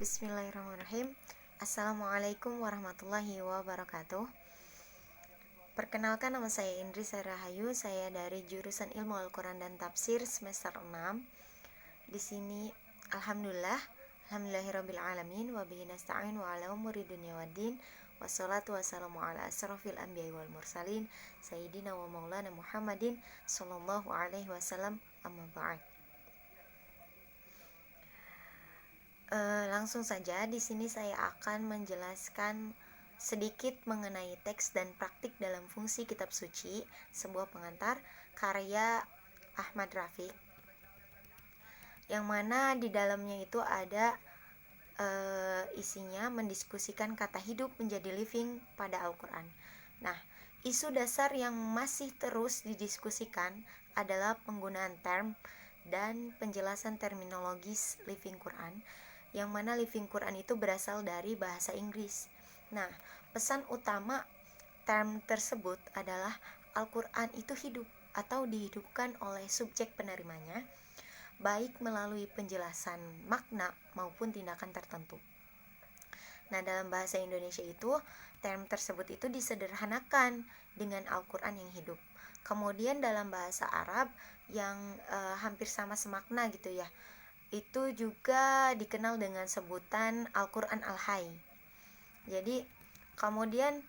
Bismillahirrahmanirrahim. Assalamualaikum warahmatullahi wabarakatuh. Perkenalkan, nama saya Indri Rahayu. Saya dari jurusan Ilmu Al-Quran dan Tafsir semester 6. Di sini alhamdulillahirabbil alamin wa bihi nasta'in wa ala umuri dunya waddin. Wassalatu wassalamu ala asrofil anbiya'i wal mursalin sayyidina wa maulana Muhammadin sallallahu alaihi wasallam, amma ba'd. Langsung saja, di sini saya akan menjelaskan sedikit mengenai teks dan praktik dalam fungsi kitab suci, sebuah pengantar karya Ahmad Rafiq, yang mana di dalamnya itu ada isinya mendiskusikan kata hidup menjadi living pada Al-Quran. Nah, isu dasar yang masih terus didiskusikan adalah penggunaan term dan penjelasan terminologis living Quran, yang mana living Quran itu berasal dari bahasa Inggris. Nah, pesan utama term tersebut adalah Al-Quran itu hidup atau dihidupkan oleh subjek penerimanya, baik melalui penjelasan makna maupun tindakan tertentu. Nah, dalam bahasa Indonesia itu, term tersebut itu disederhanakan dengan Al-Quran yang hidup. Kemudian dalam bahasa Arab yang hampir sama semakna gitu ya, itu juga dikenal dengan sebutan Al-Quran Al-Hayy. Jadi kemudian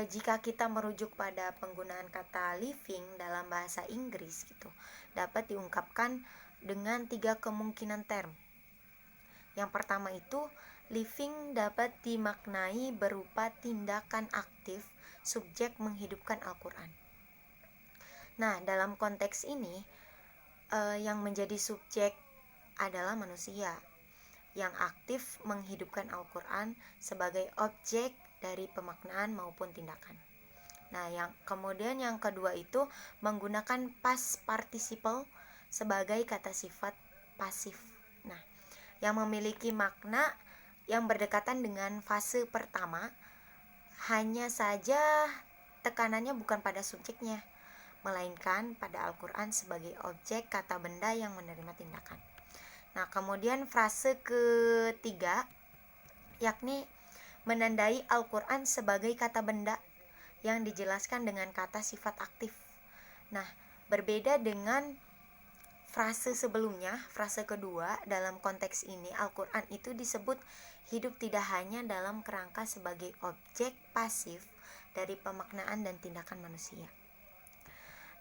jika kita merujuk pada penggunaan kata living dalam bahasa Inggris gitu, dapat diungkapkan dengan 3 kemungkinan term. Yang pertama itu, living dapat dimaknai berupa tindakan aktif subjek menghidupkan Al-Quran. Nah, dalam konteks ini yang menjadi subjek adalah manusia yang aktif menghidupkan Al-Quran sebagai objek dari pemaknaan maupun tindakan. Nah, kemudian yang kedua itu menggunakan past participle sebagai kata sifat pasif. Nah, yang memiliki makna yang berdekatan dengan fase pertama, hanya saja tekanannya bukan pada subjeknya, melainkan pada Al-Quran sebagai objek kata benda yang menerima tindakan. Nah, kemudian frase ketiga, yakni menandai Al-Quran sebagai kata benda yang dijelaskan dengan kata sifat aktif. Nah, berbeda dengan frase sebelumnya, frase kedua, dalam konteks ini Al-Quran itu disebut hidup tidak hanya dalam kerangka sebagai objek pasif dari pemaknaan dan tindakan manusia,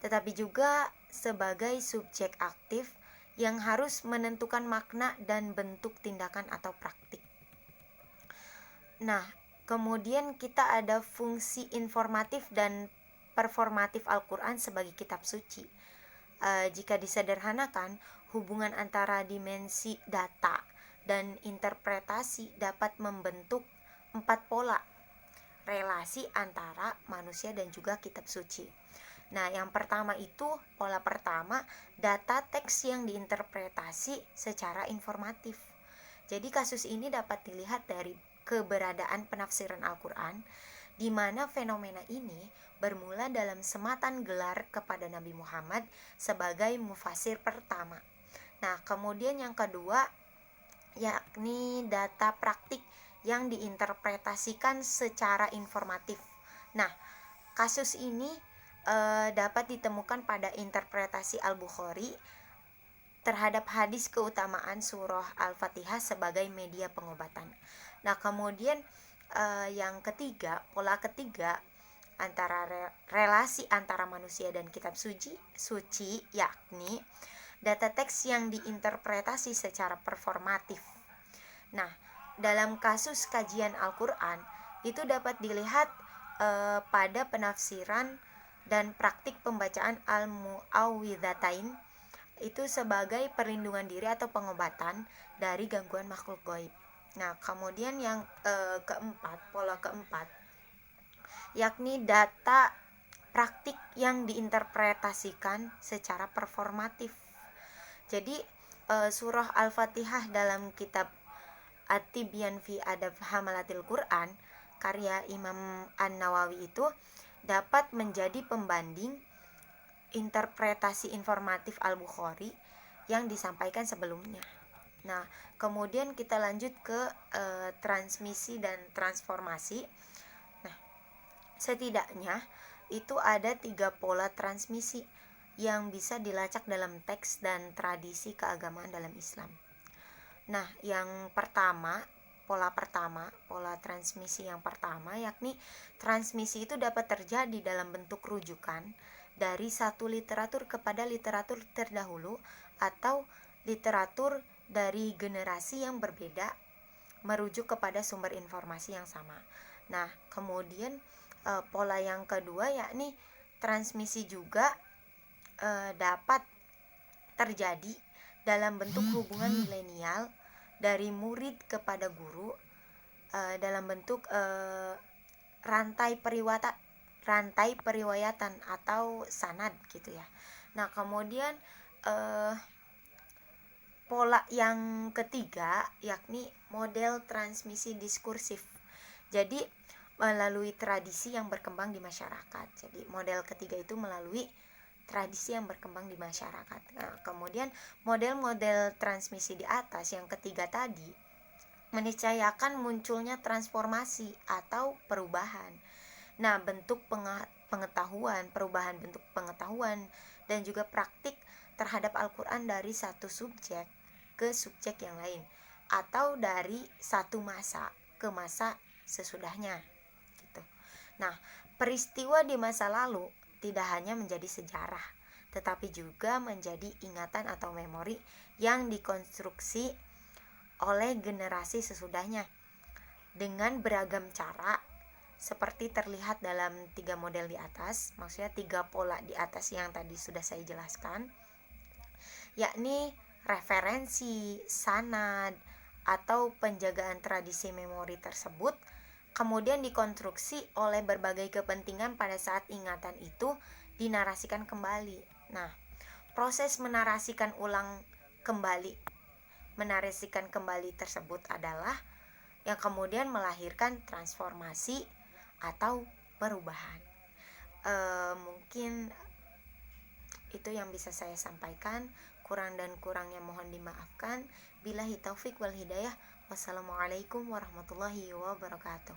tetapi juga sebagai subjek aktif yang harus menentukan makna dan bentuk tindakan atau praktik. Nah, kemudian kita ada fungsi informatif dan performatif Al-Quran sebagai kitab suci. Jika disederhanakan, hubungan antara dimensi data dan interpretasi dapat membentuk 4 pola relasi antara manusia dan juga kitab suci. Nah, yang pertama itu, pola pertama, data teks yang diinterpretasi secara informatif. Jadi kasus ini dapat dilihat dari keberadaan penafsiran Al-Quran, di mana fenomena ini bermula dalam sematan gelar kepada Nabi Muhammad sebagai mufasir pertama. Nah, kemudian yang kedua, yakni data praktik yang diinterpretasikan secara informatif. Nah, kasus ini dapat ditemukan pada interpretasi Al-Bukhari terhadap hadis keutamaan surah Al-Fatihah sebagai media pengobatan. Nah, kemudian yang ketiga, pola ketiga antara relasi antara manusia dan kitab suci, yakni data teks yang diinterpretasi secara performatif. Nah, dalam kasus kajian Al-Quran itu dapat dilihat pada penafsiran dan praktik pembacaan al-mu'awwidzatain itu sebagai perlindungan diri atau pengobatan dari gangguan makhluk gaib. Nah, kemudian yang keempat, pola keempat, yakni data praktik yang diinterpretasikan secara performatif. Jadi surah Al-Fatihah dalam kitab At-Tibyan fi Adab Hamalatil Quran karya Imam An-Nawawi itu dapat menjadi pembanding interpretasi informatif Al-Bukhari yang disampaikan sebelumnya. Nah, kemudian kita lanjut ke transmisi dan transformasi. Nah, setidaknya itu ada 3 pola transmisi yang bisa dilacak dalam teks dan tradisi keagamaan dalam Islam. Nah, yang pertama, pola transmisi yang pertama yakni transmisi itu dapat terjadi dalam bentuk rujukan dari satu literatur kepada literatur terdahulu atau literatur dari generasi yang berbeda merujuk kepada sumber informasi yang sama. Nah, kemudian pola yang kedua yakni transmisi juga dapat terjadi dalam bentuk hubungan milenial dari murid kepada guru dalam bentuk rantai periwayatan atau sanad gitu ya. Nah, kemudian pola yang ketiga yakni model transmisi diskursif. Jadi melalui tradisi yang berkembang di masyarakat. Jadi model ketiga itu melalui tradisi yang berkembang di masyarakat. Nah, kemudian model-model transmisi di atas yang ketiga tadi meniscayakan munculnya transformasi atau perubahan. Nah, perubahan bentuk pengetahuan dan juga praktik terhadap Al-Quran dari satu subjek ke subjek yang lain, atau dari satu masa ke masa sesudahnya gitu. Nah, peristiwa di masa lalu tidak hanya menjadi sejarah, tetapi juga menjadi ingatan atau memori yang dikonstruksi oleh generasi sesudahnya dengan beragam cara seperti terlihat dalam 3 model di atas, maksudnya 3 pola di atas yang tadi sudah saya jelaskan, yakni referensi, sanad, atau penjagaan tradisi memori tersebut kemudian dikonstruksi oleh berbagai kepentingan pada saat ingatan itu dinarasikan kembali. Nah, proses menarasikan kembali tersebut adalah yang kemudian melahirkan transformasi atau perubahan. Mungkin itu yang bisa saya sampaikan. Kurang dan kurangnya mohon dimaafkan. Billahi taufik wal hidayah. Wassalamualaikum warahmatullahi wabarakatuh.